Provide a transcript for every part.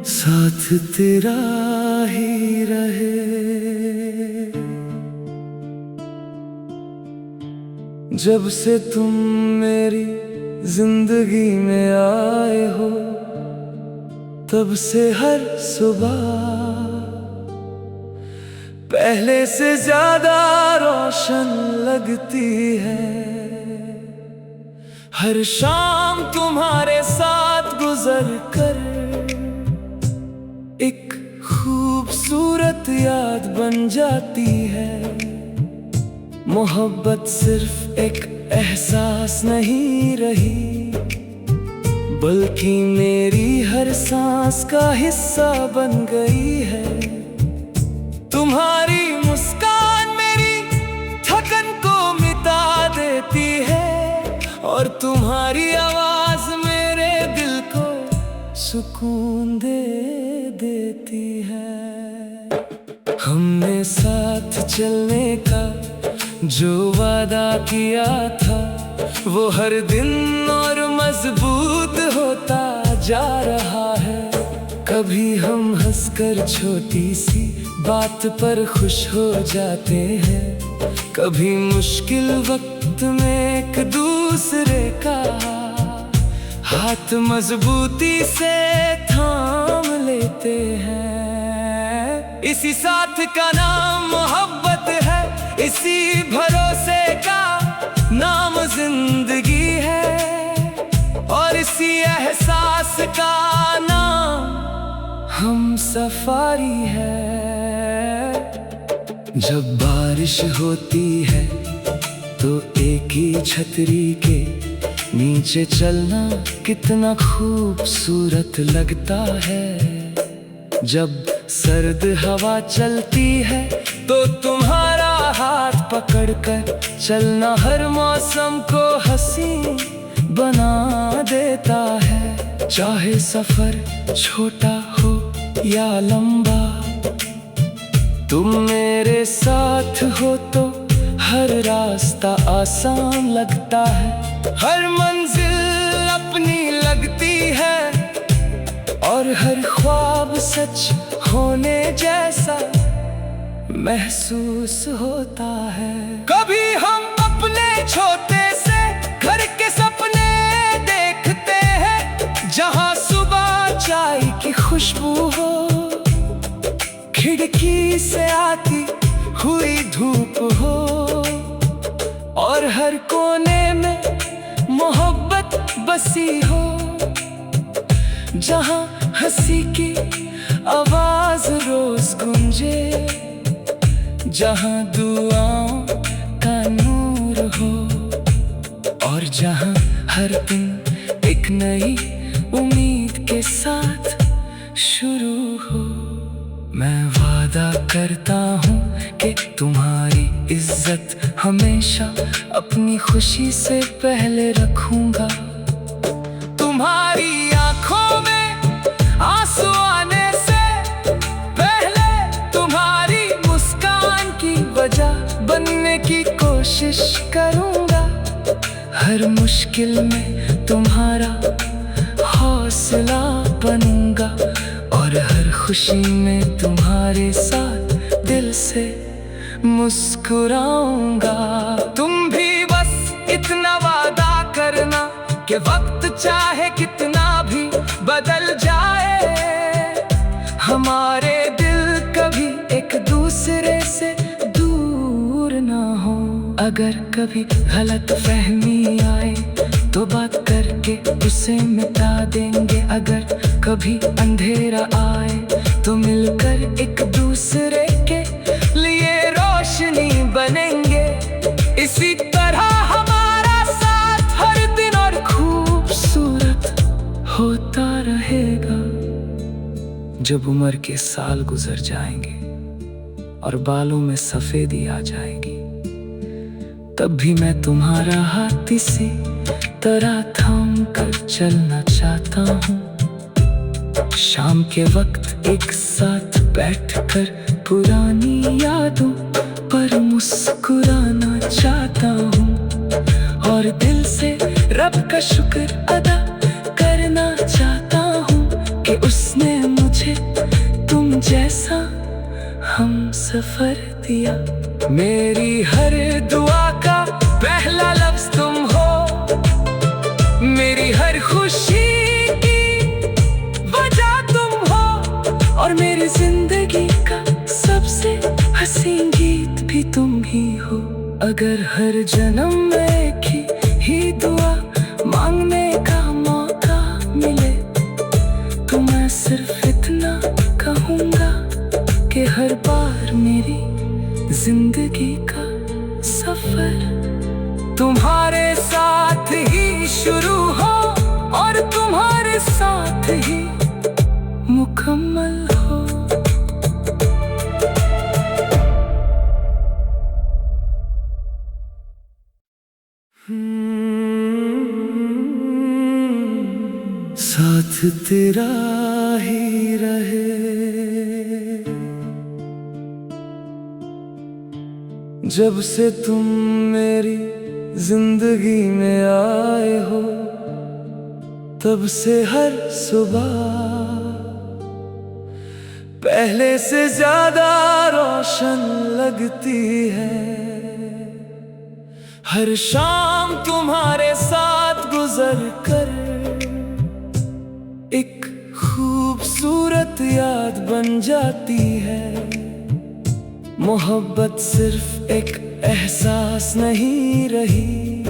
साथ तेरा ही रहे। जब से तुम मेरी जिंदगी में आए हो, तब से हर सुबह पहले से ज्यादा रोशन लगती है। हर शाम तुम्हारे साथ गुजर कर एक खूबसूरत याद बन जाती है। मोहब्बत सिर्फ एक एहसास नहीं रही, बल्कि मेरी हर सांस का हिस्सा बन गई है। तुम्हारी मुस्कान मेरी थकन को मिटा देती है, और तुम्हारी आवाज मेरे दिल को सुकून दे देती है। हमने साथ चलने का जो वादा किया था, वो हर दिन और मजबूत होता जा रहा है। कभी हम हंसकर छोटी सी बात पर खुश हो जाते हैं, कभी मुश्किल वक्त में एक दूसरे का हाथ मजबूती से थाम लेते हैं। इसी साथ का नाम मोहब्बत है, इसी भरोसे का नाम जिंदगी है, और इसी एहसास का नाम हम सफारी है। जब बारिश होती है तो एक ही छतरी के नीचे चलना कितना खूबसूरत लगता है। जब सर्द हवा चलती है तो तुम्हारा हाथ पकड़कर चलना हर मौसम को हसीन बना देता है। चाहे सफर छोटा हो या लंबा, तुम मेरे साथ हो तो हर रास्ता आसान लगता है। हर मंजिल अपनी लगती है, और हर ख्वाब सच होने जैसा महसूस होता है। कभी हम अपने छोटे से घर के सपने देखते हैं, जहां सुबह चाय की खुशबू हो, खिड़की से आती हुई धूप हो, और हर कोने में मोहब्बत बसी हो। जहां हंसी की आवाज रोज गूंजे, जहां दुआओं का नूर हो, और जहां हर दिन एक नई उम्मीद के साथ शुरू हो। मैं वादा करता हूँ कि तुम्हारी इज्जत हमेशा अपनी खुशी से पहले रखूंगा। तुम्हारी आंखों में आंसू आने से पहले तुम्हारी मुस्कान की वजह बनने की कोशिश करूंगा। हर मुश्किल में तुम्हारा हौसला बनूंगा, और हर खुशी में तुम्हारे साथ दिल से मुस्कुराऊंगा। तुम भी बस इतना वादा करना कि वक्त चाहे कितना भी बदल जाए, हमारे दिल कभी एक दूसरे से दूर ना हो। अगर कभी गलत फहमी आए तो बात करके उसे मिटा देंगे। अगर कभी अंधेरा आए तो मिलकर एक दूसरे के लिए रोशनी बनेंगे। इसी तरह हमारा साथ हर दिन और खूबसूरत होता रहेगा। जब उम्र के साल गुजर जाएंगे और बालों में सफेदी आ जाएगी, तब भी मैं तुम्हारा हाथ इसी तरह थाम कर चलना चाहता हूँ। शाम के वक्त एक साथ बैठकर पुरानी यादों पर मुस्कुराना चाहता हूँ, और दिल से रब का शुक्र अदा करना चाहता हूँ कि उसने मुझे तुम जैसा हम सफर दिया। मेरी हर दुआ का पहला लफ्ज तुम हो, मेरी हर खुशी की वजह तुम हो, और मेरी जिंदगी का सबसे हसीन गीत भी तुम ही हो। अगर हर जन्म में एक ही दुआ मांगने का मौका मिले तो मैं सिर्फ इतना कहूँगा कि हर बार मेरी जिंदगी का सफर तुम्हारे साथ ही शुरू हो और तुम्हारे साथ ही मुकम्मल हो। साथ तेरा ही रहे, जब से तुम मेरी जिंदगी में आए हो तब से हर सुबह पहले से ज्यादा रोशन लगती है। हर शाम तुम्हारे साथ गुजर कर एक खूबसूरत याद बन जाती है। मोहब्बत सिर्फ एक एहसास नहीं रही,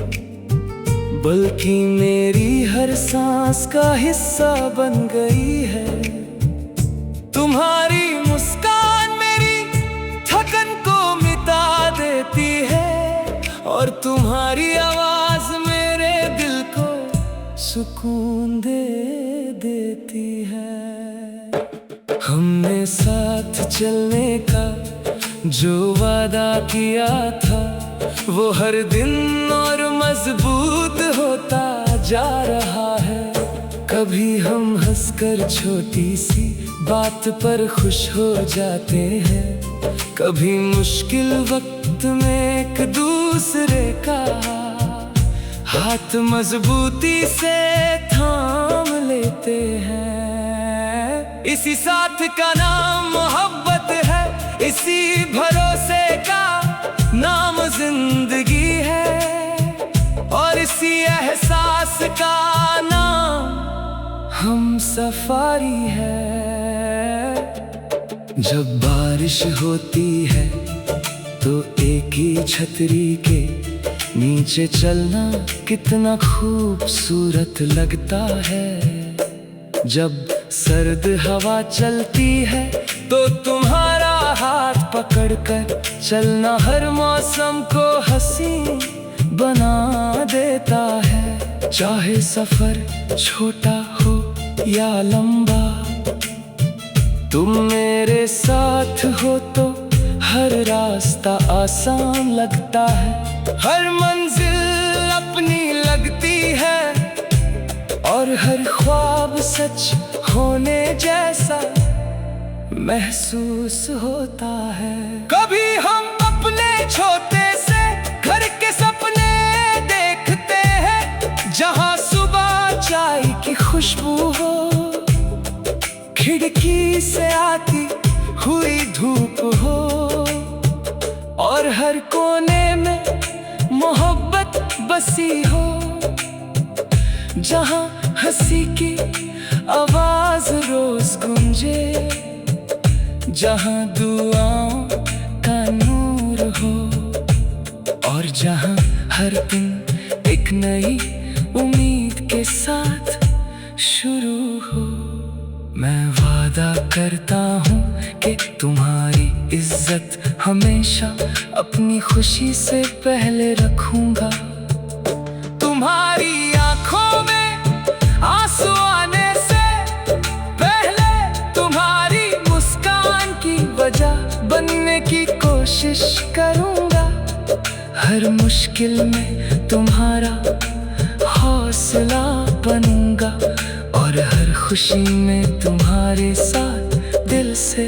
बल्कि मेरी हर सांस का हिस्सा बन गई है। तुम्हारी मुस्कान मेरी थकन को मिटा देती है और तुम्हारी आवाज मेरे दिल को सुकून दे देती है। हमने साथ चलने का जो वादा किया था वो हर दिन और मजबूत होता जा रहा है। कभी हम हंसकर छोटी सी बात पर खुश हो जाते हैं, कभी मुश्किल वक्त में एक दूसरे का हाथ मजबूती से थाम लेते हैं। इसी साथ का नाम मोहब्बत है, इसी भरोसे का नाम जिंदगी है, और इसी एहसास का नाम हम सफारी है। जब बारिश होती है तो एक ही छतरी के नीचे चलना कितना खूबसूरत लगता है। जब सर्द हवा चलती है तो तुम्हारा हाथ पकड़कर चलना हर मौसम को हसीन बना देता है। चाहे सफर छोटा हो या लंबा, तुम मेरे साथ हो तो हर रास्ता आसान लगता है। हर मंजिल अपनी लगती है और हर ख्वाब सच होने जैसा महसूस होता है। कभी हम अपने छोटे से घर के सपने देखते हैं, जहां सुबह चाय की खुशबू हो, खिड़की से आती हुई धूप हो, और हर कोने में मोहब्बत बसी हो, जहां हंसी की आवाज रोज गूंजे, जहां दुआओं का नूर हो, और जहां हर दिन एक नई उम्मीद के साथ शुरू हो। मैं वादा करता हूँ कि तुम्हारी इज्जत हमेशा अपनी खुशी से पहले रखूंगा। तुम्हारी आंखों में आंसू आने से पहले तुम्हारी मुस्कान की वजह बनने की कोशिश करूंगा। हर मुश्किल में तुम्हारा हौसला बनूंगा, और हर खुशी में तुम्हारे साथ दिल से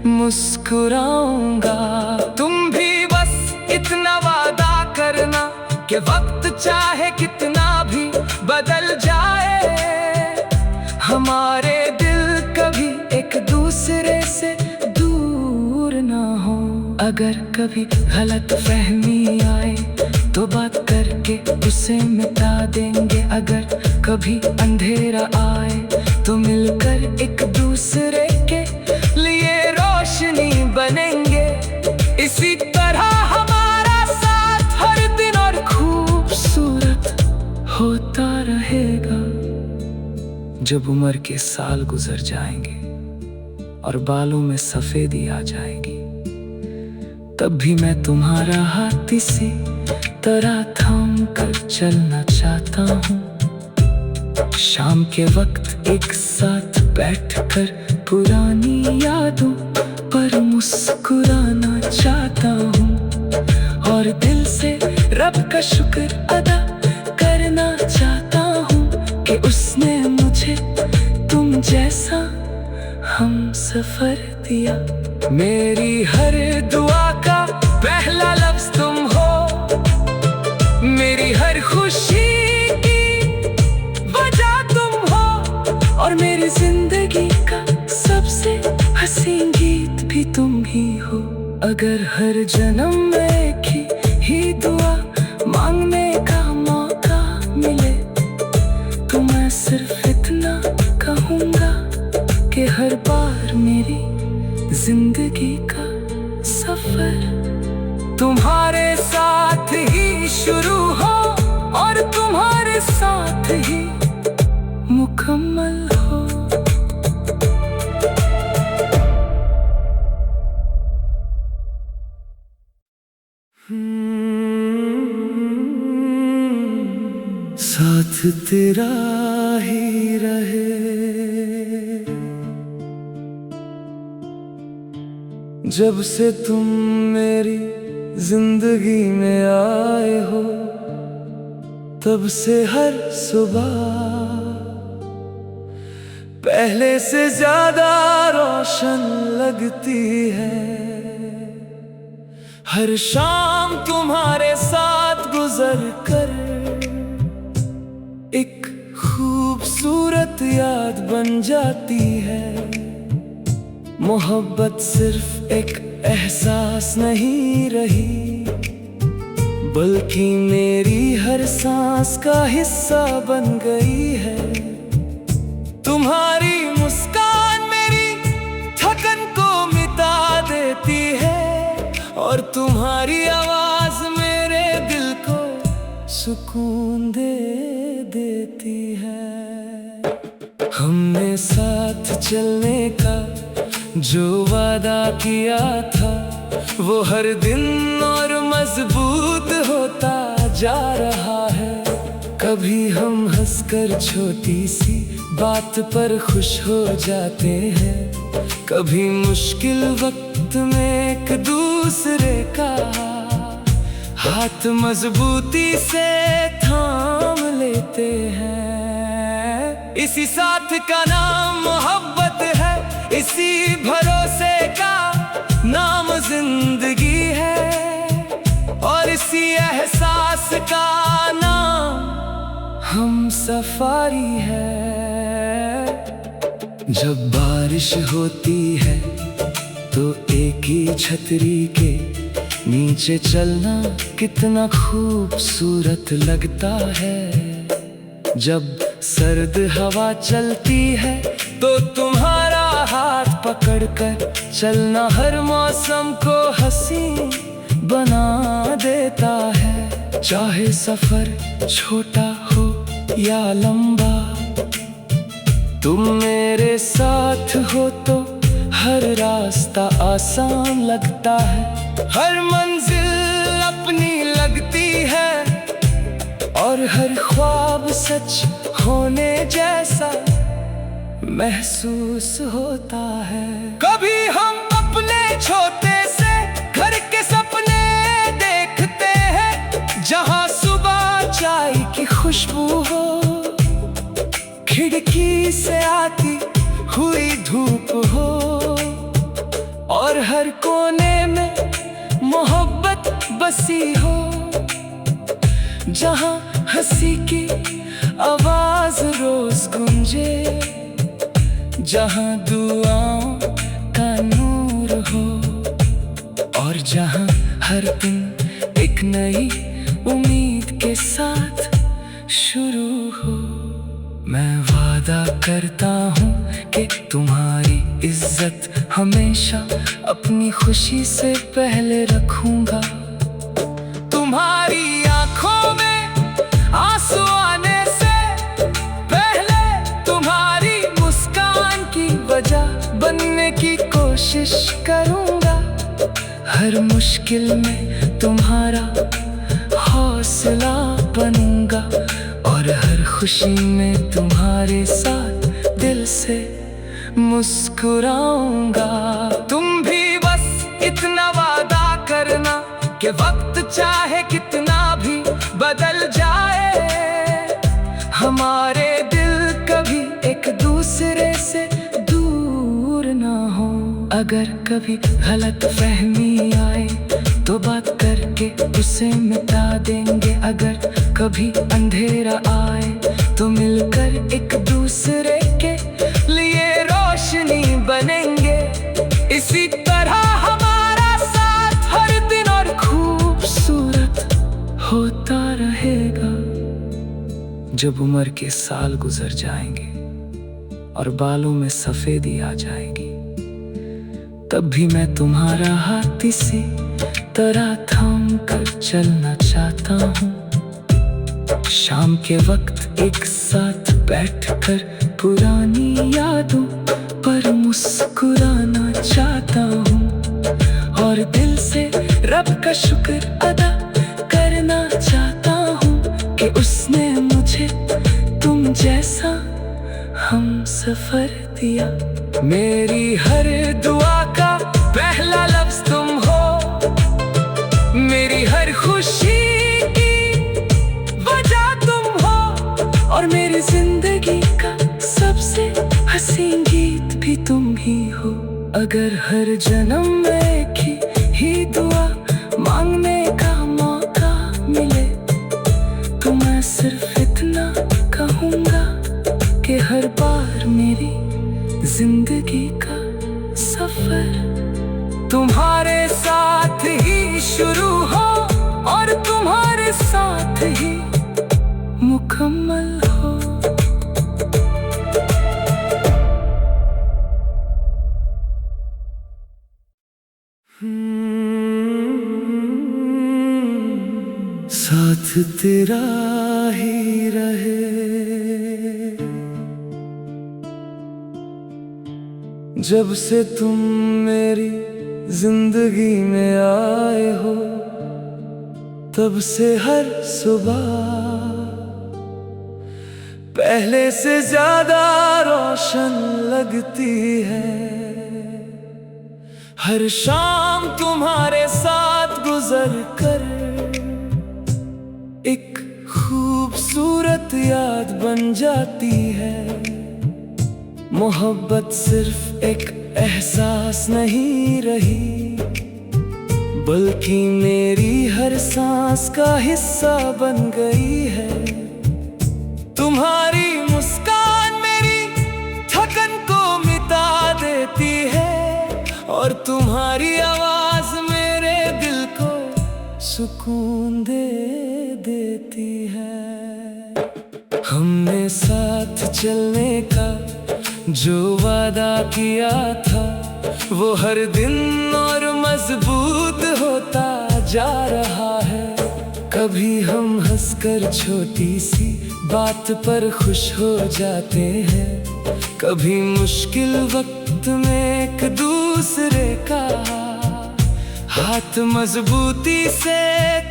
मुस्कुराऊंगा। तुम भी बस इतना वादा करना कि वक्त चाहे कितना भी हमारे दिल कभी एक दूसरे से दूर ना हो। अगर कभी गलत फहमी आए तो बात करके उसे मिटा देंगे। अगर कभी अंधेरा आए तो मिलकर एक दूसरे के लिए रोशनी बनेंगे। इसी तरह हमारा साथ हर दिन और खूबसूरत होता रहेगा। जब उम्र के साल गुजर जाएंगे और बालों में सफेदी आ जाएगी, तब भी मैं तुम्हारा हाथ इसी तरह थाम कर चलना चाहता हूँ। शाम के वक्त एक साथ बैठकर पुरानी यादों पर मुस्कुराना चाहता हूँ और दिल से रब का शुक्र अदा करना चाहता हूँ कि उसने मुझे तुम जैसा हम सफर दिया। मेरी हर दुआ का पहला लफ्ज तुम हो, मेरी हर खुशी की वजह तुम हो और मेरी जिंदगी का सबसे हसीन गीत भी तुम ही हो। अगर हर जन्म में एक ही दुआ मांगने का मौका मिले तो मैं सिर्फ इतना कहूँगा कि हर बार मेरी जिंदगी का सफर तुम्हारे साथ ही शुरू हो और तुम्हारे साथ ही मुकम्मल हो। साथ तेरा ही रहे, जब से तुम मेरी जिंदगी में आए हो, तब से हर सुबह पहले से ज्यादा रोशन लगती है। हर शाम तुम्हारे साथ गुजर कर एक खूबसूरत याद बन जाती है। मोहब्बत सिर्फ एक एहसास नहीं रही, बल्कि मेरी हर सांस का हिस्सा बन गई है। तुम्हारी मुस्कान मेरी थकन को मिटा देती है और तुम्हारी आवाज मेरे दिल को सुकून दे देती है। हमने साथ चलने का जो वादा किया था, वो हर दिन और मजबूत होता जा रहा है। कभी हम हंसकर छोटी सी बात पर खुश हो जाते हैं, कभी मुश्किल वक्त में एक दूसरे का हाथ मजबूती से थाम लेते हैं। इसी साथ का नाम मोहब्बत है, इसी भरोसे का नाम जिंदगी है और इसी एहसास का नाम हम सफारी है। जब बारिश होती है तो एक ही छतरी के नीचे चलना कितना खूबसूरत लगता है। जब सर्द हवा चलती है तो तुम्हारा हाथ पकड़कर चलना हर मौसम को हसीन बना देता है। चाहे सफर छोटा हो या लंबा, तुम मेरे साथ हो तो हर रास्ता आसान लगता है। हर मंजिल अपनी लगती है और हर ख्वाब सच होने जैसा महसूस होता है। कभी हम अपने छोटे से घर के सपने देखते हैं, जहां सुबह चाय की खुशबू हो, खिड़की से आती हुई धूप हो और हर कोने में मोहब्बत बसी हो, जहां हंसी की आवाज रोज गूंजे जहाँ दुआओं का नूर हो, और जहाँ हर दिन एक नई उम्मीद के साथ शुरू हो। मैं वादा करता हूँ कि तुम्हारी इज्जत हमेशा अपनी खुशी से पहले रखूंगा। तुम्हारी आंखों में आंसू आने से पहले तुम्हारी मुस्कान की वजह बनने की कोशिश करूंगा। हर मुश्किल में तुम्हारा हौसला बनूंगा, और हर खुशी में तुम्हारे साथ दिल से मुस्कुराऊंगा। तुम भी बस इतना वादा करना कि वक्त चाहे कितना भी बदल जाए, हमारे दिल कभी एक दूसरे से दूर ना हो। अगर कभी गलत फहमी आए तो बात करके उसे मिटा देंगे। अगर कभी अंधेरा आए तो मिलकर एक दूसरे के लिए रोशनी बनेंगे। इसी तरह हमारा साथ हर दिन और खूबसूरत होता रहेगा। जब उम्र के साल गुजर जाएंगे और बालों में सफेदी आ जाएगी, तब भी मैं तुम्हारा हाथ इसी तरह थाम कर चलना चाहता हूँ। शाम के वक्त एक साथ बैठकर पुरानी यादों पर मुस्कुराना चाहता हूँ, और दिल से रब का शुक्र अदा करना चाहता हूँ कि उसने मुझे तुम जैसा हम सफर दिया। मेरी हर दुआ का पहला लफ्ज तुम हो, मेरी हर खुशी की वजह तुम हो, और मेरी जिंदगी का सबसे हसीन गीत भी तुम ही हो। अगर हर जन्म में एक ही दुआ मांगने का मौका मिले तो मैं सिर्फ इतना कहूँगा कि हर बार मेरी जिंदगी का सफर तुम्हारे साथ ही शुरू हो और तुम्हारे साथ ही मुकम्मल हो। साथ तेरा ही रहे, जब से तुम मेरी जिंदगी में आए हो, तब से हर सुबह पहले से ज्यादा रोशन लगती है। हर शाम तुम्हारे साथ गुजर कर एक खूबसूरत याद बन जाती है। मोहब्बत सिर्फ एक एहसास नहीं रही, बल्कि मेरी हर सांस का हिस्सा बन गई है। तुम्हारी मुस्कान मेरी थकन को मिटा देती है, और तुम्हारी आवाज मेरे दिल को सुकून दे देती है। हमने साथ चलने का जो वादा किया था, वो हर दिन और मजबूत होता जा रहा है। कभी हम हंसकर छोटी सी बात पर खुश हो जाते हैं, कभी मुश्किल वक्त में एक दूसरे का हाथ मजबूती से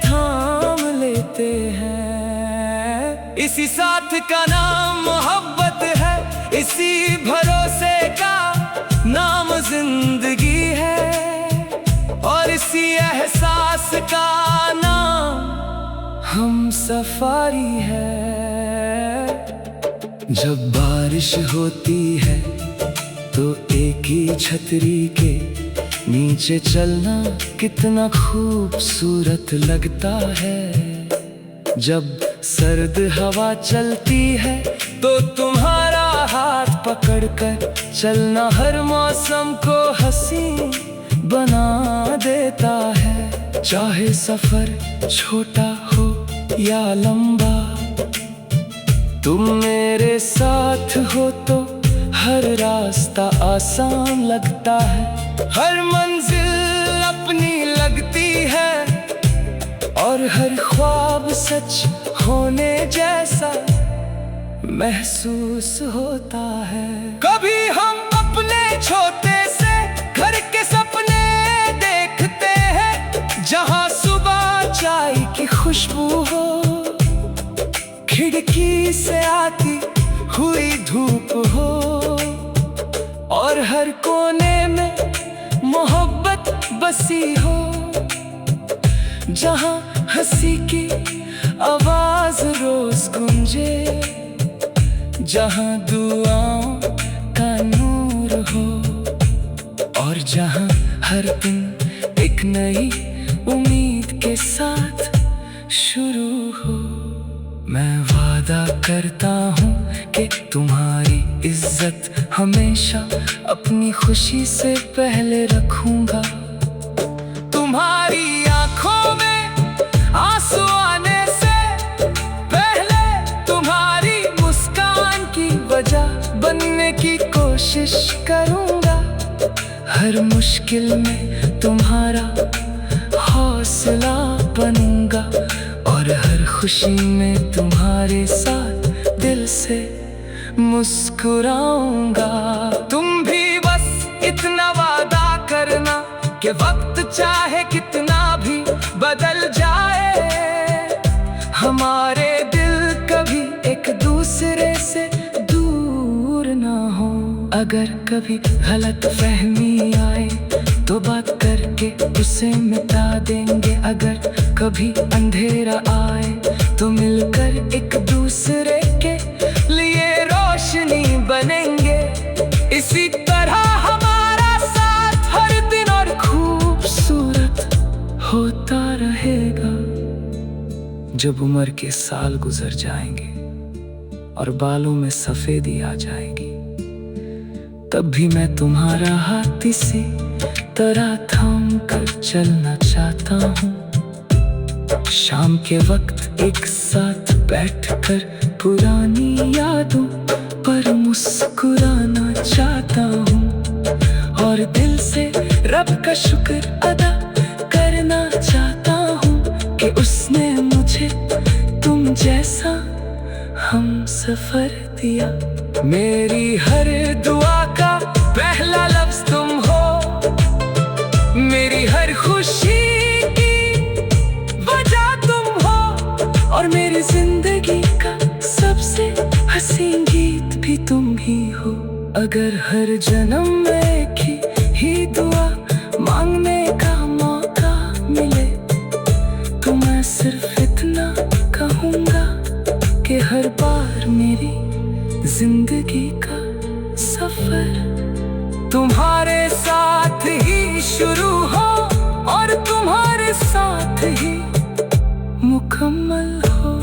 थाम लेते हैं। इसी साथ का नाम मोहब्बत है, इसी भरोसे का नाम जिंदगी है, और इसी एहसास का नाम हम सफारी है। जब बारिश होती है तो एक ही छतरी के नीचे चलना कितना खूबसूरत लगता है। जब सर्द हवा चलती है तो तुम्हारा हाथ पकड़कर चलना हर मौसम को हंसी बना देता है। चाहे सफर छोटा हो या लंबा, तुम मेरे साथ हो तो हर रास्ता आसान लगता है। हर मंजिल अपनी लगती है और हर ख्वाब सच होने जैसा महसूस होता है। कभी हम अपने छोटे से घर के सपने देखते हैं, जहां सुबह चाय की खुशबू हो, खिड़की से आती हुई धूप हो, और हर कोने में मोहब्बत बसी हो, जहां हंसी की आवाज रोज गूंजे, जहां दुआओं का नूर हो, और जहां हर दिन एक नई उम्मीद के साथ शुरू हो। मैं वादा करता हूँ कि तुम्हारी इज्जत हमेशा अपनी खुशी से पहले रखूंगा। तुम्हारी आंखों में आंसू आने से पहले तुम्हारी मुस्कान की वजह बनने की कोशिश करूंगा। हर मुश्किल में तुम्हारा हौसला बनूंगा, और हर खुशी में तुम्हारे साथ दिल से मुस्कुराऊंगा। तुम भी बस इतना वादा करना कि वक्त चाहे कितना भी बदल जाए, हमारे दिल कभी एक दूसरे से दूर ना हो। अगर कभी गलत फहमी आए तो बात करके उसे मिटा देंगे। अगर कभी अंधेरा आए तो मिलकर एक दूसरे के लिए रोशनी बनेंगे। इसी तरह हमारा साथ हर दिन और खूबसूरत होता रहेगा। जब उम्र के साल गुजर जाएंगे और बालों में सफेदी आ जाएगी, तब भी मैं तुम्हारा हाथ इसी तरह थाम कर चलना चाहता हूँ। शाम के वक्त एक साथ बैठकर पुरानी यादों पर मुस्कुराना चाहता हूँ, और दिल से रब का शुक्र अदा करना चाहता हूँ कि उसने मुझे तुम जैसा हम सफर दिया। मेरी हर दुआ का पहला लफ्ज तुम हो, मेरी हर खुशी की वजह तुम हो, और मेरी जिंदगी का सबसे हसीन गीत भी तुम ही हो। अगर हर जन्म में एक ही दुआ मांगने का मौका मिले, तो मैं सिर्फ इतना कहूँगा कि हर बार मेरी जिंदगी का सफर तुम्हारे साथ ही शुरू हो और तुम्हारे साथ ही मुकम्मल हो।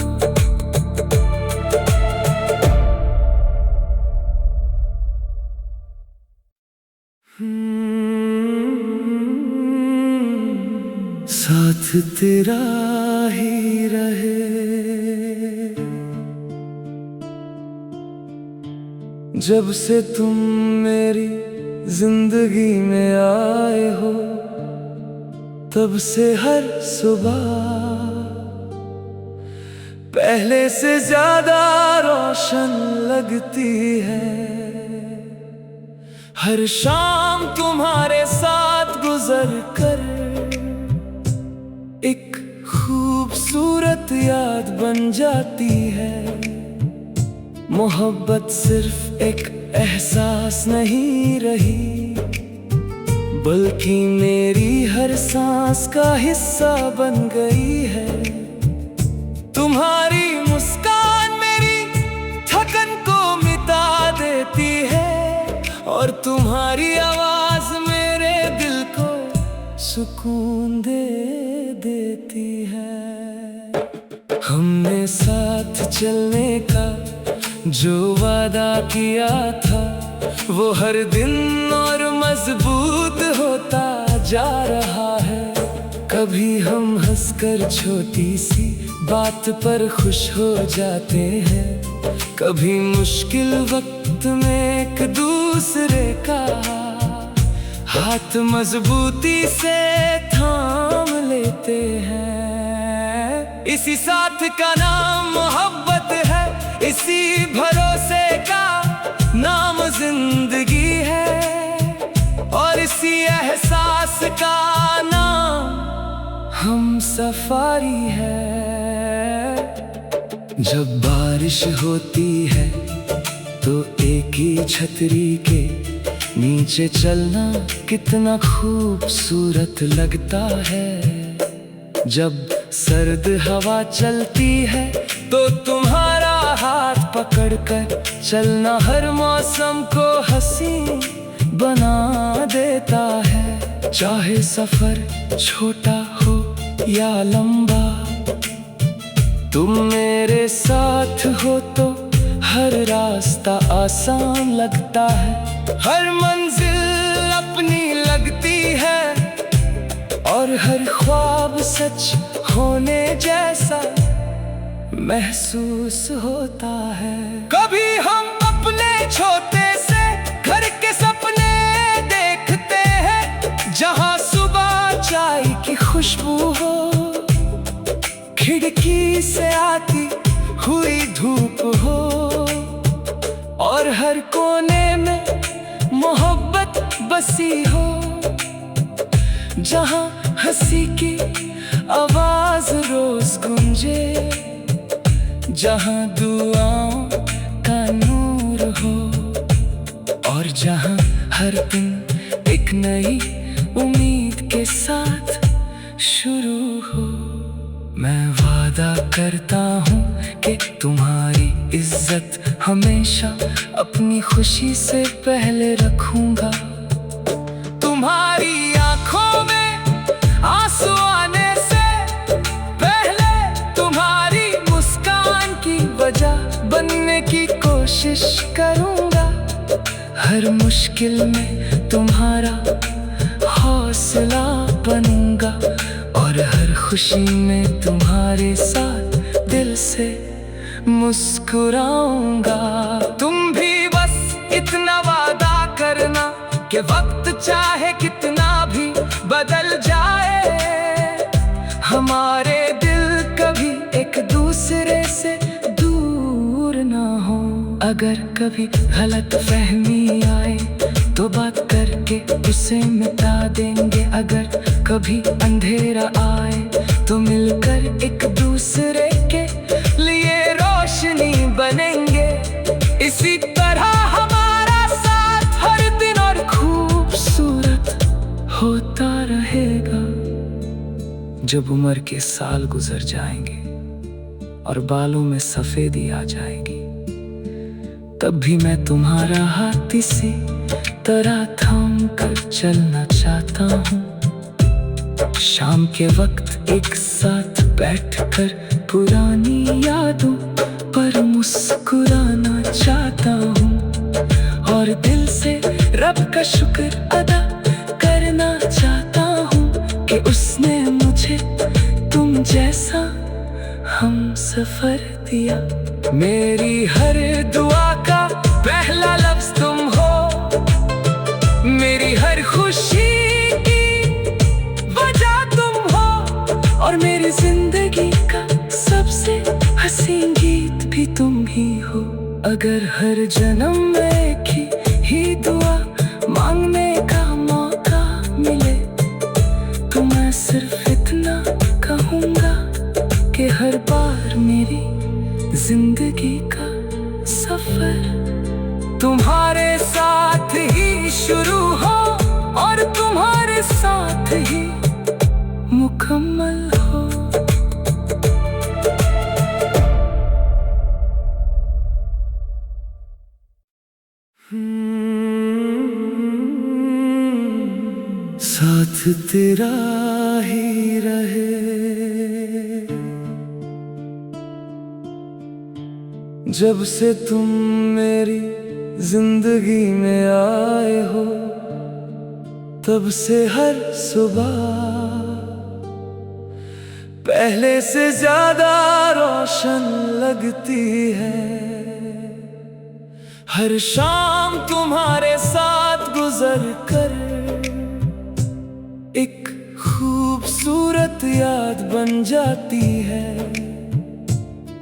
साथ तेरा ही रहे, जब से तुम मेरी जिंदगी में आए हो, तब से हर सुबह पहले से ज्यादा रोशन लगती है। हर शाम तुम्हारे साथ गुजर कर एक खूबसूरत याद बन जाती है। मोहब्बत सिर्फ एक एहसास नहीं रही, बल्कि मेरी हर सांस का हिस्सा बन गई है। तुम्हारी मुस्कान मेरी थकन को मिटा देती है, और तुम्हारी आवाज मेरे दिल को सुकून दे देती है। हमने साथ चलने का जो वादा किया था वो हर दिन और मजबूत होता जा रहा है। कभी हम हंसकर छोटी सी बात पर खुश हो जाते हैं, कभी मुश्किल वक्त में एक दूसरे का हाथ मजबूती से थाम लेते हैं। इसी साथ का नाम मोहब्बत है, इसी भरोसे का नाम जिंदगी है, और इसी एहसास का नाम हम सफारी है। जब बारिश होती है तो एक ही छतरी के नीचे चलना कितना खूबसूरत लगता है। जब सर्द हवा चलती है तो तुम्हारा हाथ पकड़कर चलना हर मौसम को हसीन बना देता है। चाहे सफर छोटा हो या लंबा, तुम मेरे साथ हो तो हर रास्ता आसान लगता है। हर मंजिल अपनी लगती है और हर ख्वाब सच होने जैसा महसूस होता है। कभी हम अपने छोटे से घर के सपने देखते हैं, जहां सुबह चाय की खुशबू हो, खिड़की से आती हुई धूप हो, और हर कोने में मोहब्बत बसी हो, जहां हंसी की आवाज रोज गूंजे, जहां दुआओं का नूर हो, और जहां हर दिन एक नई उम्मीद के साथ शुरू हो। मैं वादा करता हूँ कि तुम्हारी इज्जत हमेशा अपनी खुशी से पहले रखूंगा। तुम्हारी आंखों में आंसू आने से पहले तुम्हारी मुस्कान की वजह बनने की कोशिश करूंगा। हर मुश्किल में तुम्हारा हौसला बनूंगा, और हर खुशी में तुम्हारे साथ दिल से मुस्कुराऊंगा। तुम भी बस इतना वादा करना कि वक्त चाहे कितना भी बदल जाए, हमारे दिल कभी एक दूसरे से दूर ना हो। अगर कभी गलत फहमी आए तो बात करके उसे मिटा देंगे। अगर कभी अंधेरा आए तो मिलकर एक दूसरे के लिए रोशनी बनेंगे। इसी तरह हमारा साथ हर दिन और खूबसूरत होता रहेगा। जब उम्र के साल गुजर जाएंगे और बालों में सफेदी आ जाएगी, तब भी मैं तुम्हारा हाथ इसी तरह थाम कर चलना चाहता हूँ। शाम के वक्त एक साथ बैठकर पुरानी यादों पर मुस्कुराना चाहता हूँ, और दिल से रब का शुक्र अदा करना चाहता हूँ कि उसने मुझे तुम जैसा हम सफर दिया। मेरी हर दुआ का पहला लफ्ज तुम हो, मेरी हर खुशी की वजह तुम हो, और मेरी जिंदगी का सबसे हसीन गीत भी तुम ही हो। अगर हर जन्म में एक ही दुआ मांगने का मौका मिले तो मैं सिर्फ इतना कहूँगा कि हर बार मेरी जिंदगी का सफर तुम्हारे साथ ही शुरू हो और तुम्हारे साथ ही मुकम्मल हो। साथ तेरा ही रहे जब से तुम मेरी जिंदगी में आए हो, तब से हर सुबह पहले से ज्यादा रोशन लगती है। हर शाम तुम्हारे साथ गुजर कर एक खूबसूरत याद बन जाती है।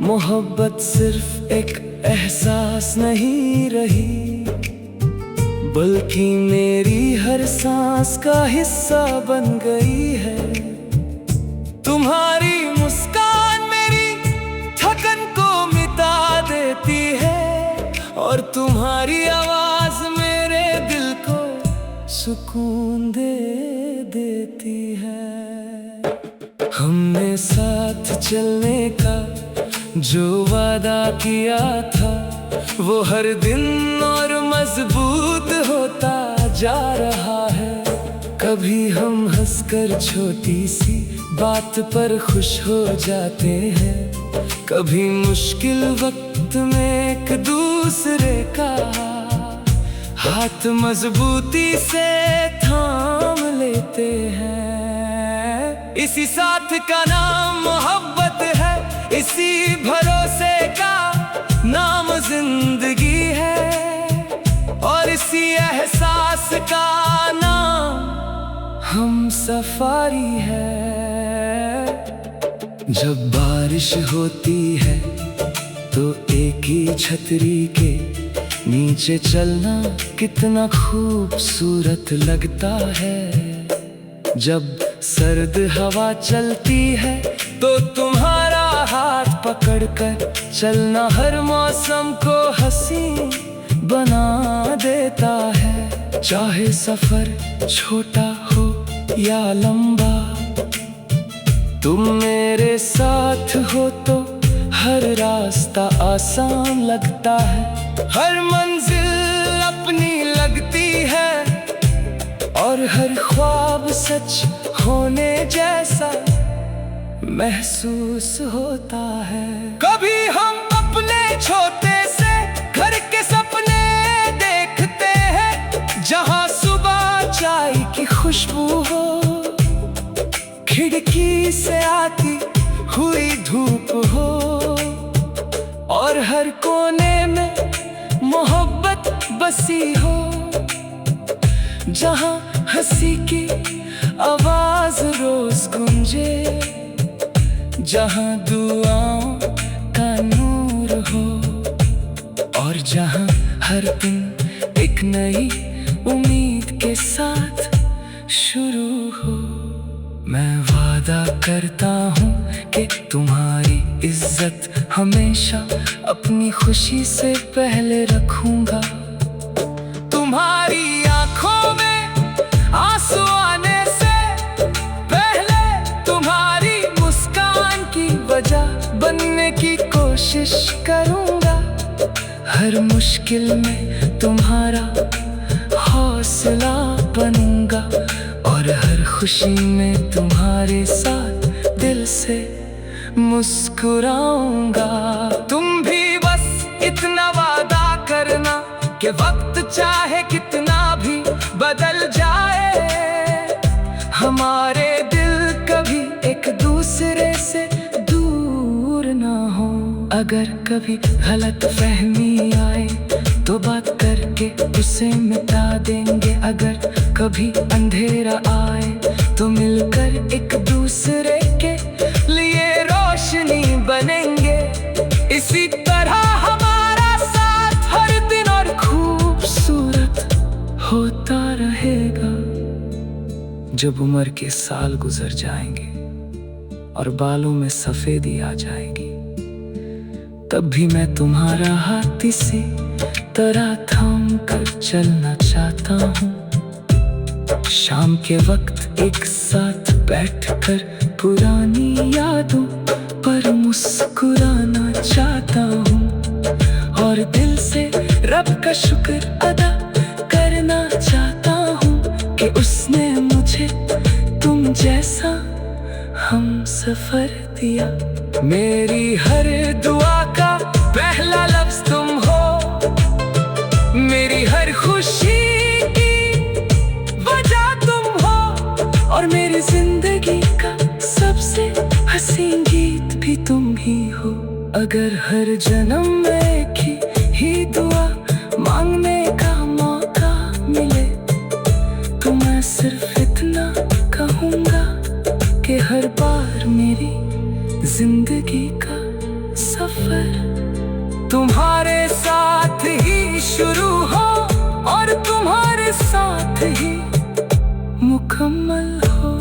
मोहब्बत सिर्फ एक एहसास नहीं रही, बल्कि मेरी हर सांस का हिस्सा बन गई है। तुम्हारी मुस्कान मेरी थकन को मिटा देती है, और तुम्हारी आवाज मेरे दिल को सुकून दे देती है। हमने साथ चलने का जो वादा किया था, वो हर दिन और मजबूत होता जा रहा है। कभी हम हंसकर छोटी सी बात पर खुश हो जाते हैं, कभी मुश्किल वक्त में एक दूसरे का हाथ मजबूती से थाम लेते हैं। इसी साथ का नाम मोहब्बत है, इसी भरोसे का नाम जिंदगी है, और इसी एहसास का नाम हम सफारी है। जब बारिश होती है तो एक ही छतरी के नीचे चलना कितना खूबसूरत लगता है। जब सर्द हवा चलती है तो तुम्हारा हाथ पकड़कर चलना हर मौसम को हसीन बना देता है। चाहे सफर छोटा हो या लंबा, तुम मेरे साथ हो तो हर रास्ता आसान लगता है। हर मंजिल अपनी लगती है, और हर ख्वाब सच होने जैसा महसूस होता है। कभी हम अपने छोटे से घर के सपने देखते हैं, जहां सुबह चाय की खुशबू हो, खिड़की से आती हुई धूप हो, और हर कोने में मोहब्बत बसी हो। जहां हंसी की आवाज रोज गूंजे, जहां दुआओं का नूर हो, और जहां हर दिन एक नई उम्मीद के साथ शुरू हो। मैं वादा करता हूँ कि तुम्हारी इज्जत हमेशा अपनी खुशी से पहले रखूंगा। तुम्हारी आंखों में आंसू आने से पहले तुम्हारी मुस्कान की वजह बनने की कोशिश करूंगा। हर मुश्किल में तुम्हारा हौसला बनूंगा, और हर खुशी में तुम्हारे साथ दिल से मुस्कुराऊंगा। तुम भी बस इतना वादा करना कि वक्त चाहे कितना भी बदल जाए, हमारे दिल कभी एक दूसरे से दूर ना हो। अगर कभी गलत फहमी आए तो बात करके उसे मिटा देंगे। अगर कभी अंधेरा आए तो मिलकर एक दूसरे के लिए रोशनी बनेंगे। इसी तरह हमारा साथ हर दिन और खूबसूरत होता रहेगा। जब उम्र के साल गुजर जाएंगे और बालों में सफेदी आ जाएगी, तब भी मैं तुम्हारा हाथ इसी तरह थाम कर चलना चाहता हूँ। शाम के वक्त एक साथ बैठकर पुरानी यादों पर मुस्कुराना चाहता हूँ, और दिल से रब का शुक्र अदा करना चाहता हूँ कि उसने मुझे तुम जैसा हम सफर दिया। मेरी हर दुआ का पहला लफ्ज तुम हो, मेरी हर खुशी की वजह तुम हो, और मेरी जिंदगी का सबसे हसीन गीत भी तुम ही हो। अगर हर जन्म में एक ही दुआ मांगने का मौका मिले, तो मैं सिर्फ इतना कहूँगा कि हर बार मेरी जिंदगी का सफर तुम्हारे साथ ही शुरू हो और तुम्हारे साथ ही मुकम्मल हो।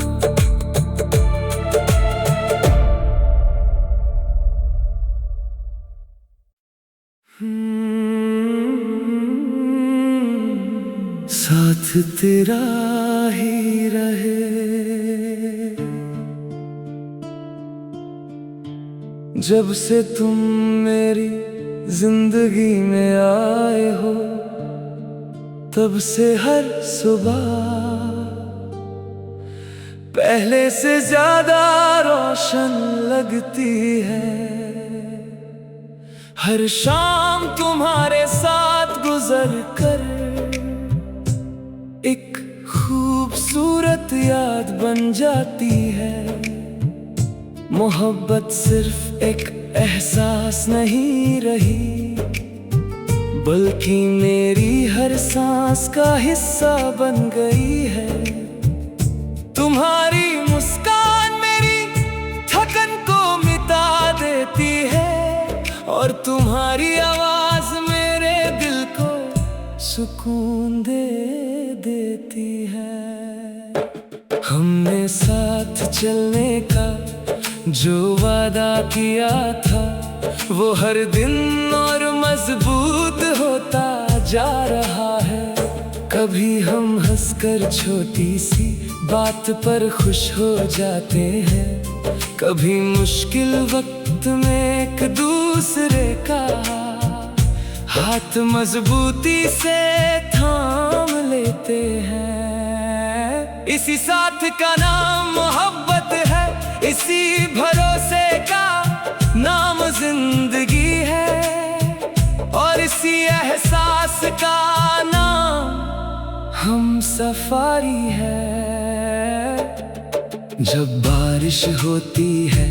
साथ तेरा ही रहे, जब से तुम मेरी जिंदगी में आए हो, तब से हर सुबह पहले से ज्यादा रोशन लगती है। हर शाम तुम्हारे साथ गुजर कर एक खूबसूरत याद बन जाती है। मोहब्बत सिर्फ एक एहसास नहीं रही, बल्कि मेरी हर सांस का हिस्सा बन गई है। तुम्हारी मुस्कान मेरी थकन को मिटा देती है, और तुम्हारी आवाज मेरे दिल को सुकून दे देती है। हमने साथ चलने का जो वादा किया था, वो हर दिन और मजबूत होता जा रहा है। कभी हम हंसकर छोटी सी बात पर खुश हो जाते हैं, कभी मुश्किल वक्त में एक दूसरे का हाथ मजबूती से थाम लेते हैं। इसी साथ का नाम मोहब्बत है, इसी भरोसे का नाम जिंदगी है, और इसी एहसास का नाम हम सफारी है। जब बारिश होती है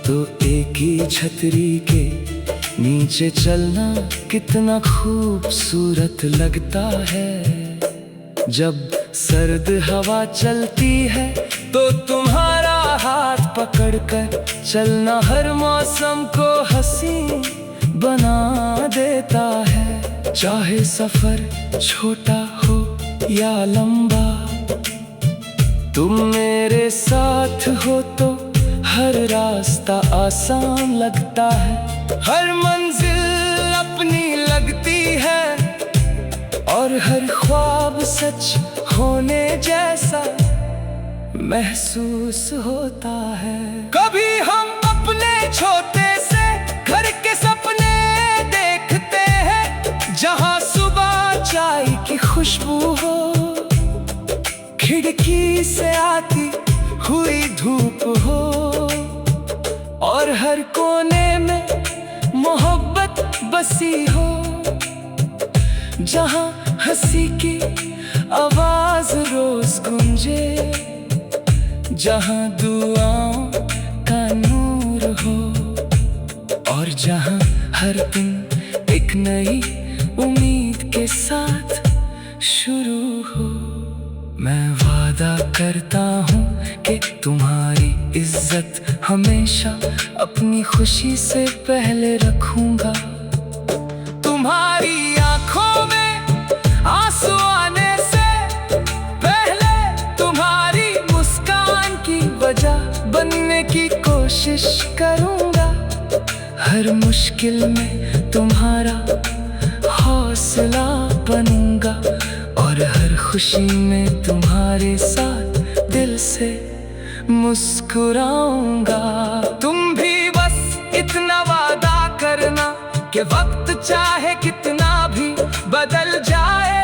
तो एक ही छतरी के नीचे चलना कितना खूबसूरत लगता है। जब सर्द हवा चलती है तो तुम्हारा हाथ पकड़कर चलना हर मौसम को हसीन बना देता है। चाहे सफर छोटा हो या लंबा, तुम मेरे साथ हो तो हर रास्ता आसान लगता है। हर मंजिल अपनी लगती है, और हर ख्वाब सच होने जैसा महसूस होता है। कभी हम अपने छोटे से घर के सपने देखते हैं, जहां सुबह चाय की खुशबू हो, खिड़की से आती हुई धूप हो, और हर कोने में मोहब्बत बसी हो, जहां हंसी की आवाज रोज गूंजे, जहां दुआओं का नूर हो, और जहां हर दिन एक नई उम्मीद के साथ शुरू हो। मैं वादा करता हूँ कि तुम्हारी इज्जत हमेशा अपनी खुशी से पहले रखूंगा। तुम्हारी आंखों में आंसू आने से पहले तुम्हारी मुस्कान की वजह बनने की कोशिश करूंगा। हर मुश्किल में तुम्हारा हौसला बनूंगा, और हर खुशी में तुम्हारे साथ दिल से मुस्कुराऊंगा। तुम भी बस इतना वादा करना कि वक्त चाहे कितना भी बदल जाए,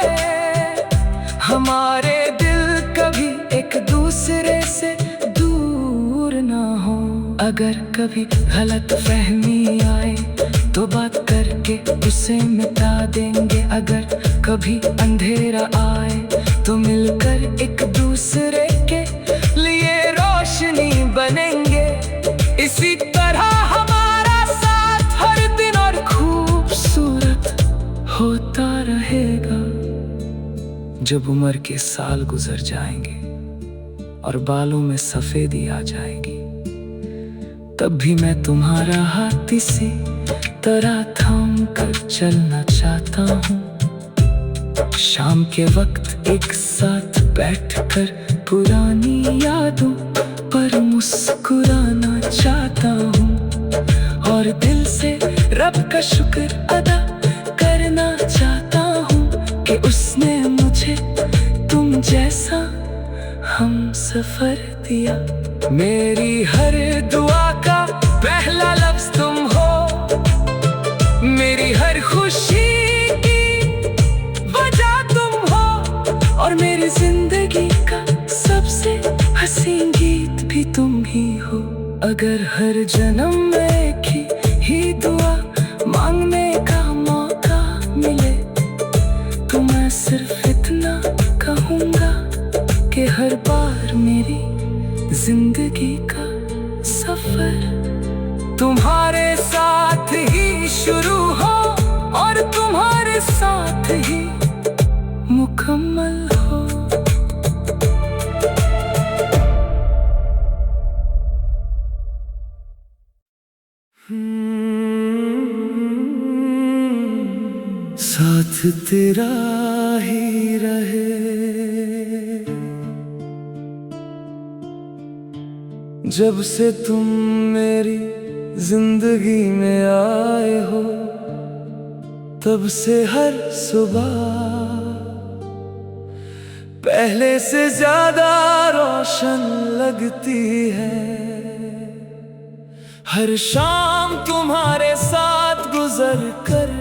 हमारे दिल कभी एक दूसरे से दूर ना हो। अगर कभी गलत फहमी आए तो बात करके उसे मिटा देंगे। अगर कभी अंधेरा आए तो मिलकर एक दूसरे के लिए रोशनी बनेंगे। इसी तरह हमारा साथ हर दिन और खूबसूरत होता रहेगा। जब उम्र के साल गुजर जाएंगे और बालों में सफेदी आ जाएगी, तब भी मैं तुम्हारा हाथ इसी तरह थाम कर चलना चाहता हूँ। शाम के वक्त एक साथ बैठकर पुरानी यादों पर मुस्कुराना चाहता हूँ और दिल से रब का शुक्र अदा करना चाहता हूँ कि उसने मुझे तुम जैसा हम सफर दिया। मेरी हर दुआ का पहला लफ्ज तुम हो, मेरी हर खुशी की वजह तुम हो और मेरी जिंदगी का सबसे हसीन गीत भी तुम ही हो। अगर हर जन्म में एक ही दुआ मांगने का मौका मिले तो मैं सिर्फ इतना कहूँगा कि हर बार मेरी जिंदगी का सफर तुम्हारे साथ ही शुरू हो और तुम्हारे साथ ही मुकम्मल हो। साथ तेरा ही रहे, जब से तुम मेरी जिंदगी में आए हो, तब से हर सुबह पहले से ज्यादा रोशन लगती है। हर शाम तुम्हारे साथ गुजर कर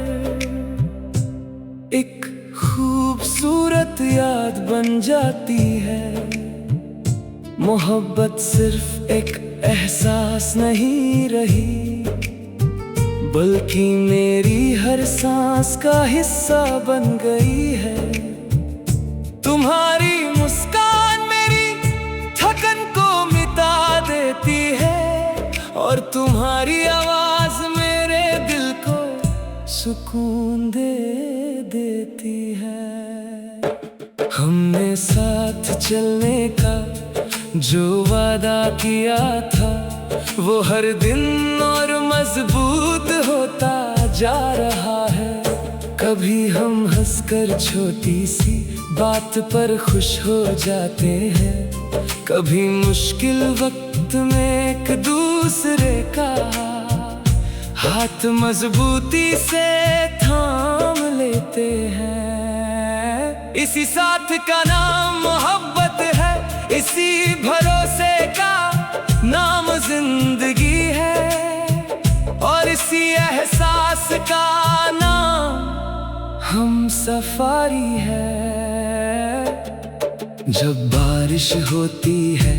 एक खूबसूरत याद बन जाती है। मोहब्बत सिर्फ एक एहसास नहीं रही, बल्कि मेरी हर सांस का हिस्सा बन गई है। तुम्हारी मुस्कान मेरी थकन को मिटा देती है और तुम्हारी आवाज मेरे दिल को सुकून दे देती है। हमने साथ चलने का जो वादा किया था, वो हर दिन और मजबूत होता जा रहा है। कभी हम हंसकर छोटी सी बात पर खुश हो जाते हैं, कभी मुश्किल वक्त में एक दूसरे का हाथ मजबूती से थाम लेते हैं। इसी साथ का नाम मोहब्बत है, इसी भरोसे का नाम जिंदगी है और इसी एहसास का नाम हम सफारी है। जब बारिश होती है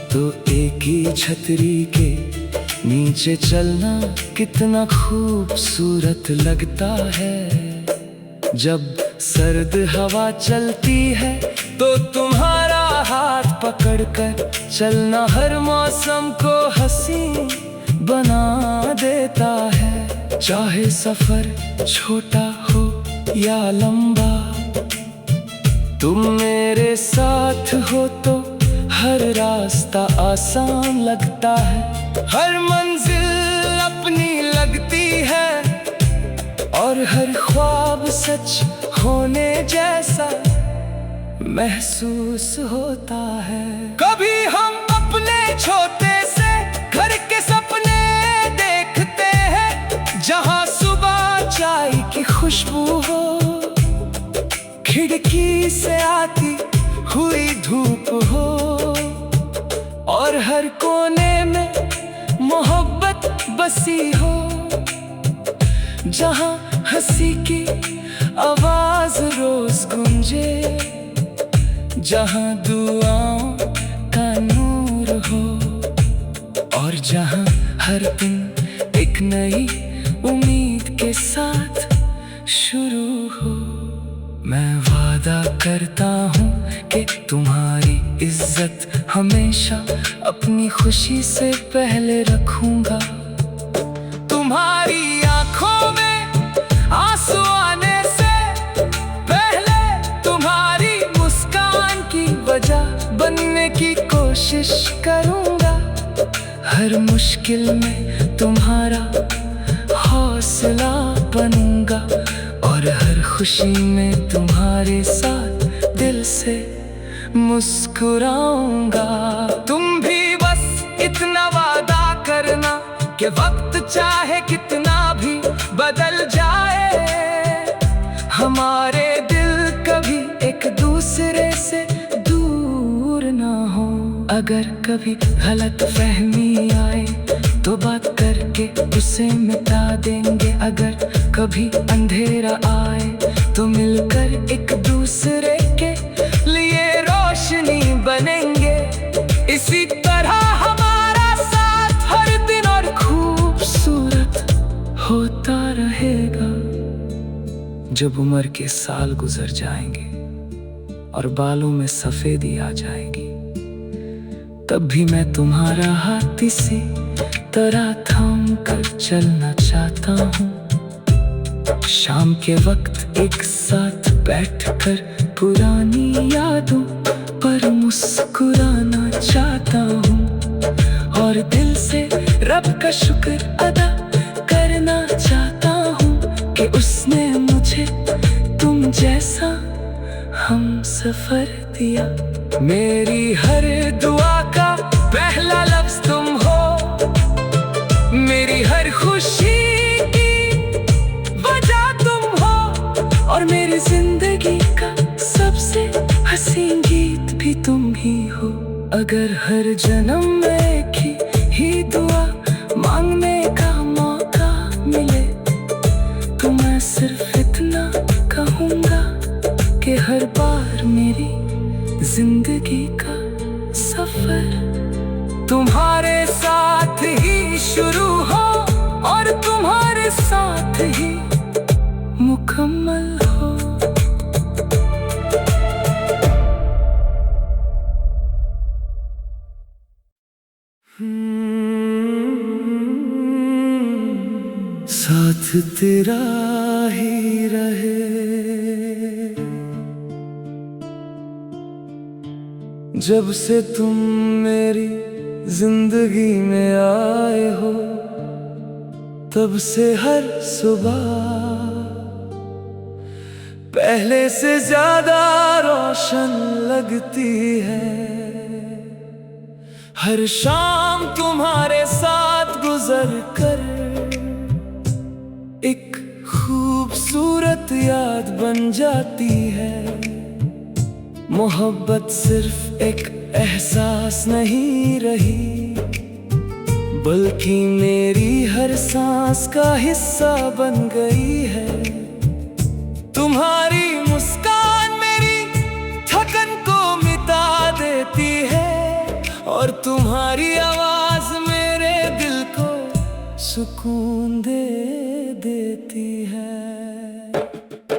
तो एक ही छतरी के नीचे चलना कितना खूबसूरत लगता है। जब सर्द हवा चलती है तो तुम्हारा हाथ पकड़कर चलना हर मौसम को हसीन बना देता है। चाहे सफर छोटा हो या लंबा, तुम मेरे साथ हो तो हर रास्ता आसान लगता है। हर मंजिल अपनी लगती है और हर ख्वाब सच होने जैसा महसूस होता है। कभी हम अपने छोटे से घर के सपने देखते हैं, जहां सुबह चाय की खुशबू हो, खिड़की से आती हुई धूप हो और हर कोने में मोहब्बत बसी हो, जहां हंसी की आवाज रोज गूंजे, जहां दुआओं का नूर हो और जहां हर दिन एक नई उम्मीद के साथ शुरू हो। मैं वादा करता हूँ कि तुम्हारी इज्जत हमेशा अपनी खुशी से पहले रखूंगा। तुम्हारी आंखों में आंसू आने से पहले तुम्हारी मुस्कान की वजह बनने की कोशिश करूंगा। हर मुश्किल में तुम्हारा हौसला बनूंगा और हर खुशी में तुम्हारे साथ दिल से मुस्कुराऊंगा। तुम भी बस इतना वादा करना कि वक्त चाहे कितना भी बदल जाए, हमारे दिल कभी एक दूसरे से दूर ना हो। अगर कभी गलत फहमी आए तो बात करके उसे मिटा देंगे। अगर कभी अंधेरा आए तो मिलकर एक दूसरे के लिए रोशनी बनेंगे। इसी तरह हमारा साथ हर दिन और खूबसूरत होता रहेगा। जब उम्र के साल गुजर जाएंगे और बालों में सफेदी आ जाएगी, तब भी मैं तुम्हारा हाथ इसी तरह थाम कर चलना चाहता हूँ। शाम के वक्त एक साथ बैठकर पुरानी यादों पर मुस्कुराना चाहता हूँ और दिल से रब का शुक्र अदा करना चाहता हूँ कि उसने मुझे तुम जैसा हम सफर दिया। मेरी हर दुआ का पहला लफ्ज तुम हो, मेरी हर खुशी की वजह तुम हो और मेरी जिंदगी का सबसे हसीन गीत भी तुम ही हो। अगर हर जन्म में ही दुआ मांगने का मौका मिले तो मैं सिर्फ इतना कहूँगा कि हर बार मेरी जिंदगी का सफर तुम्हारे साथ ही शुरू हो और तुम्हारे साथ ही मुकम्मल हो। साथ तेरा ही रहे, जब से तुम मेरी जिंदगी में आए हो, तब से हर सुबह पहले से ज्यादा रोशन लगती है। हर शाम तुम्हारे साथ गुजर कर एक खूबसूरत याद बन जाती है। मोहब्बत सिर्फ एक एहसास नहीं रही, बल्कि मेरी हर सांस का हिस्सा बन गई है। तुम्हारी मुस्कान मेरी थकन को मिटा देती है और तुम्हारी आवाज मेरे दिल को सुकून दे देती है।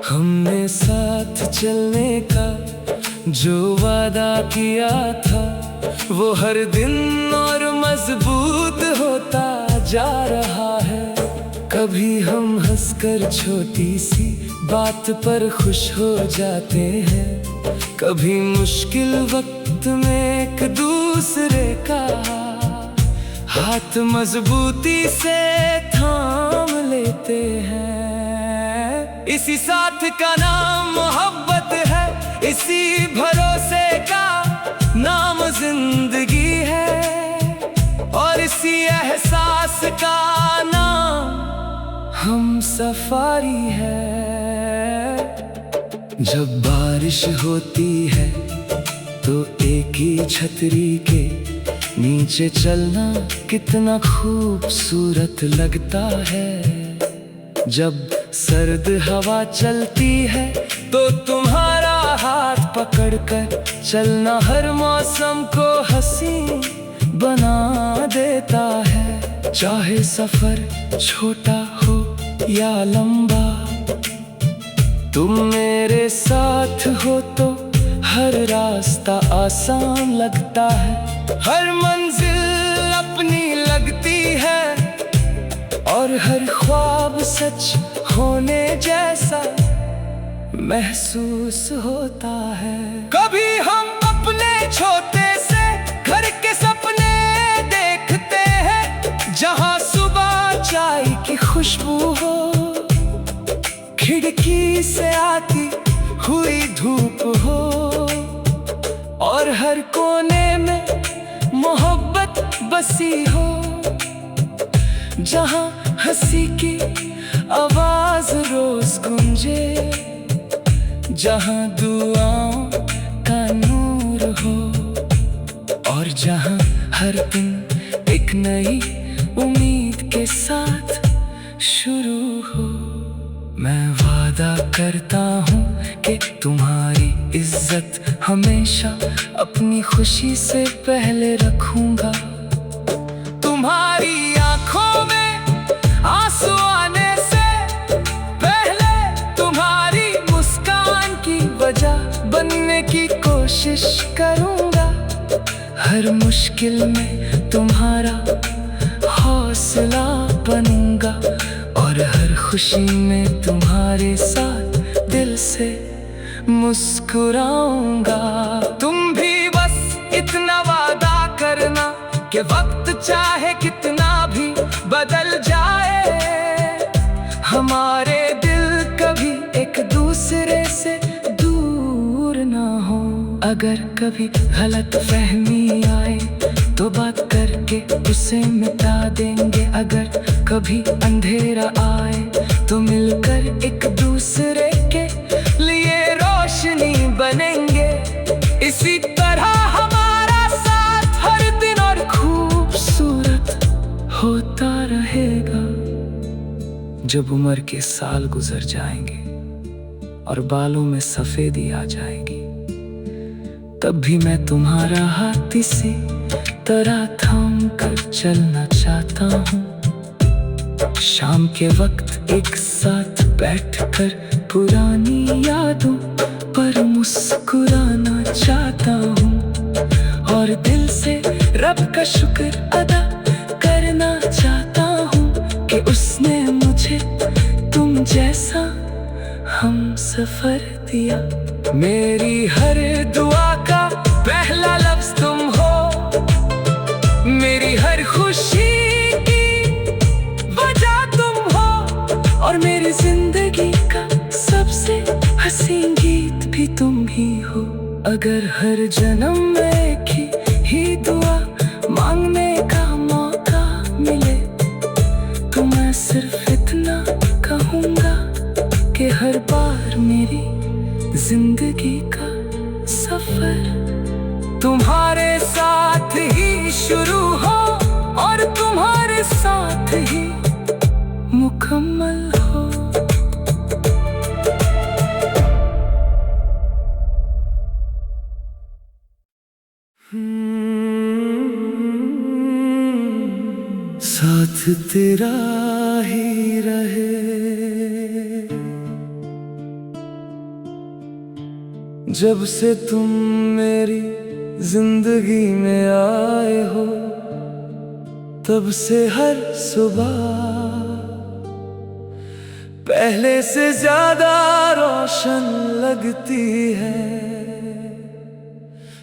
हमने साथ चलने का जो वादा किया था, वो हर दिन और मजबूत होता जा रहा है। कभी हम हंसकर छोटी सी बात पर खुश हो जाते हैं, कभी मुश्किल वक्त में एक दूसरे का हाथ मजबूती से थाम लेते हैं। इसी साथ का नाम मोहब्बत है, इसी भरोसे का नाम जिंदगी है और इसी एहसास का नाम हम सफारी है। जब बारिश होती है तो एक ही छतरी के नीचे चलना कितना खूबसूरत लगता है। जब सर्द हवा चलती है तो तुम्हारा हाथ पकड़कर चलना हर मौसम को हसीन बना देता है। चाहे सफर छोटा हो या लंबा, तुम मेरे साथ हो तो हर रास्ता आसान लगता है। हर मंजिल अपनी लगती है और हर ख्वाब सच होने जैसा महसूस होता है। कभी हम अपने छोटे से घर के सपने देखते हैं, जहां सुबह चाय की खुशबू हो, खिड़की से आती हुई धूप हो, और हर कोने में मोहब्बत बसी हो, जहां हंसी की आवाज रोज गूंजे, जहां दुआओं का नूर हो, और जहां हर दिन एक नई उम्मीद के साथ शुरू हो। मैं वादा करता हूँ कि तुम्हारी इज्जत हमेशा अपनी खुशी से पहले रखूंगा। तुम्हारी आंखों में आंसू आने से पहले तुम्हारी मुस्कान की वजह बनने की कोशिश करूंगा। हर मुश्किल में तुम्हारा हौसला बनूंगा, और हर खुशी में तुम्हारे साथ दिल से मुस्कुराऊंगा। तुम भी बस इतना वादा करना कि वक्त चाहे कितना भी बदल जाए, हमारे दिल कभी एक दूसरे से दूर ना हो। अगर कभी गलत फहमी आए तो बात करके उसे मिटा देंगे। अगर कभी अंधेरा आए तो मिलकर एक दूसरे के लिए रोशनी बनेंगे। इसी तरह हमारा साथ हर दिन और खूबसूरत होता रहेगा। जब उम्र के साल गुजर जाएंगे और बालों में सफेदी आ जाएगी, तब भी मैं तुम्हारा हाथ इसी तरह थाम कर चलना चाहता हूँ। शाम के वक्त एक साथ बैठकर पुरानी यादों पर मुस्कुराना चाहता हूँ, और दिल से रब का शुक्र अदा करना चाहता हूँ कि उसने मुझे तुम जैसा हम सफर दिया। मेरी हर दुआ का पहला लफ्ज तुम हो, मेरी हर खुशी की वजह तुम हो, और मेरी जिंदगी का सबसे हसीन गीत भी तुम ही हो। अगर हर जन्म में एक ही दुआ मांगने का मौका मिले, तो मैं सिर्फ इतना कहूँगा कि हर बार मेरी जिंदगी का सफर तुम्हारे साथ ही शुरू हो और तुम्हारे साथ ही मुकम्मल हो। साथ तेरा ही रहे, जब से तुम मेरी जिंदगी में आए हो, तब से हर सुबह पहले से ज्यादा रोशन लगती है।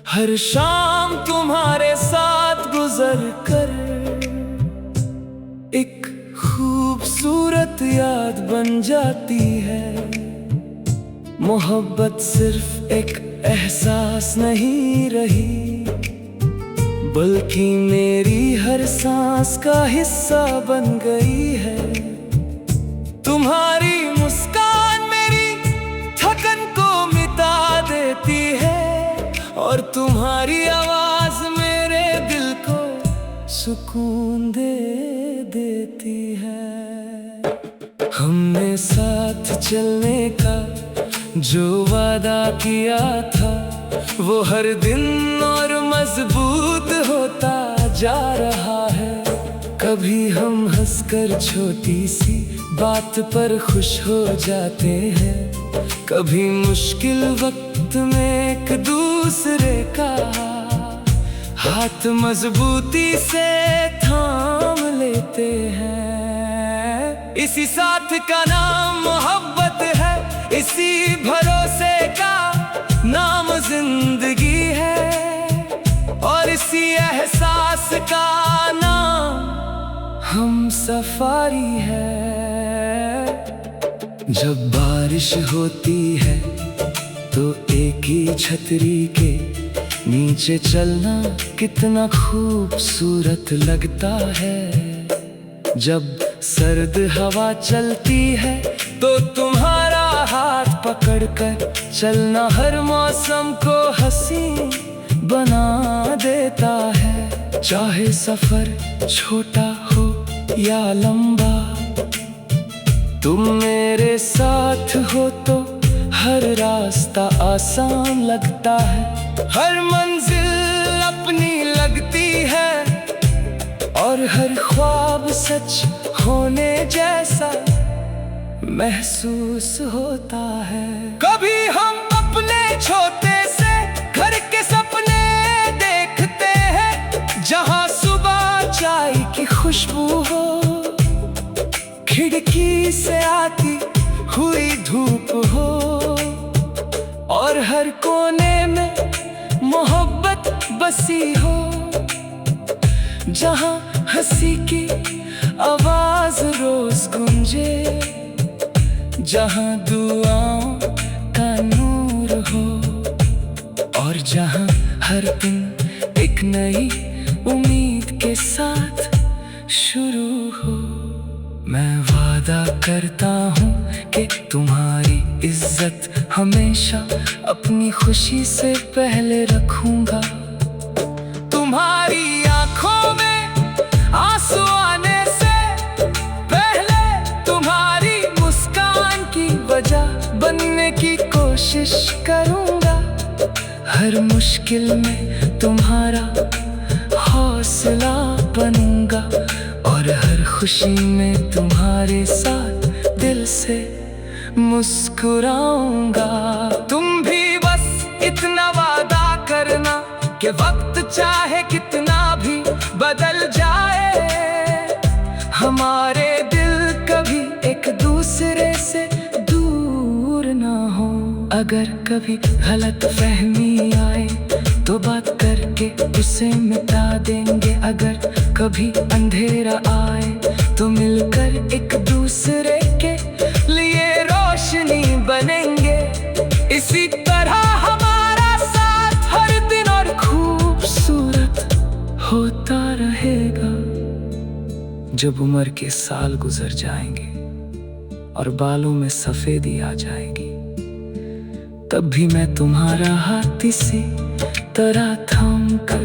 हर शाम तुम्हारे साथ गुजर कर एक खूबसूरत याद बन जाती है। मोहब्बत सिर्फ एक एहसास नहीं रही, बल्कि मेरी हर सांस का हिस्सा बन गई है। तुम्हारी मुस्कान मेरी थकन को मिटा देती है, और तुम्हारी आवाज मेरे दिल को सुकून दे देती है। हमने साथ चलने का जो वादा किया था, वो हर दिन और मजबूत होता जा रहा है। कभी हम हंसकर छोटी सी बात पर खुश हो जाते हैं, कभी मुश्किल वक्त में एक दूसरे का हाथ मजबूती से थाम लेते हैं। इसी साथ का नाम मोहब्बत है, इसी भरोसे का नाम जिंदगी है, और इसी एहसास का नाम हम सफारी है। जब बारिश होती है तो एक ही छतरी के नीचे चलना कितना खूबसूरत लगता है। जब सर्द हवा चलती है तो तुम्हारा हाथ पकड़कर चलना हर मौसम को हसीन बना देता है। चाहे सफर छोटा हो या लंबा, तुम मेरे साथ हो तो हर रास्ता आसान लगता है। हर मंजिल अपनी लगती है और हर ख्वाब सच होने जैसा महसूस होता है। कभी हम अपने छोटे से घर के सपने देखते हैं, जहां सुबह चाय की खुशबू हो, खिड़की से आती हुई धूप हो, और हर कोने में मोहब्बत बसी हो, जहां हंसी की आवाज रोज गूंजे, जहां दुआओं का नूर हो, और जहां हर दिन एक नई उम्मीद के साथ शुरू हो। मैं वादा करता हूँ कि तुम्हारी इज्जत हमेशा अपनी खुशी से पहले रखूंगा। तुम्हारी आंखों में आंसू आने से पहले तुम्हारी मुस्कान की वजह बनने की कोशिश करूंगा। हर मुश्किल में तुम्हारा हौसला बनूंगा, और हर खुशी में तुम्हारे साथ दिल से मुस्कुराऊंगा। तुम भी बस इतना वादा करना कि वक्त चाहे कितना भी बदल जाए, हमारे दिल कभी एक दूसरे से दूर ना हो। अगर कभी गलत फहमी आए तो बात करके उसे मिटा देंगे। अगर कभी अंधेरा आए तो मिलकर एक दूसरे के लिए रोशनी बनेंगे। इसी तरह हमारा साथ हर दिन और खूबसूरत होता रहेगा। जब उम्र के साल गुजर जाएंगे और बालों में सफेदी आ जाएगी, तब भी मैं तुम्हारा हाथ इसी तरह थाम कर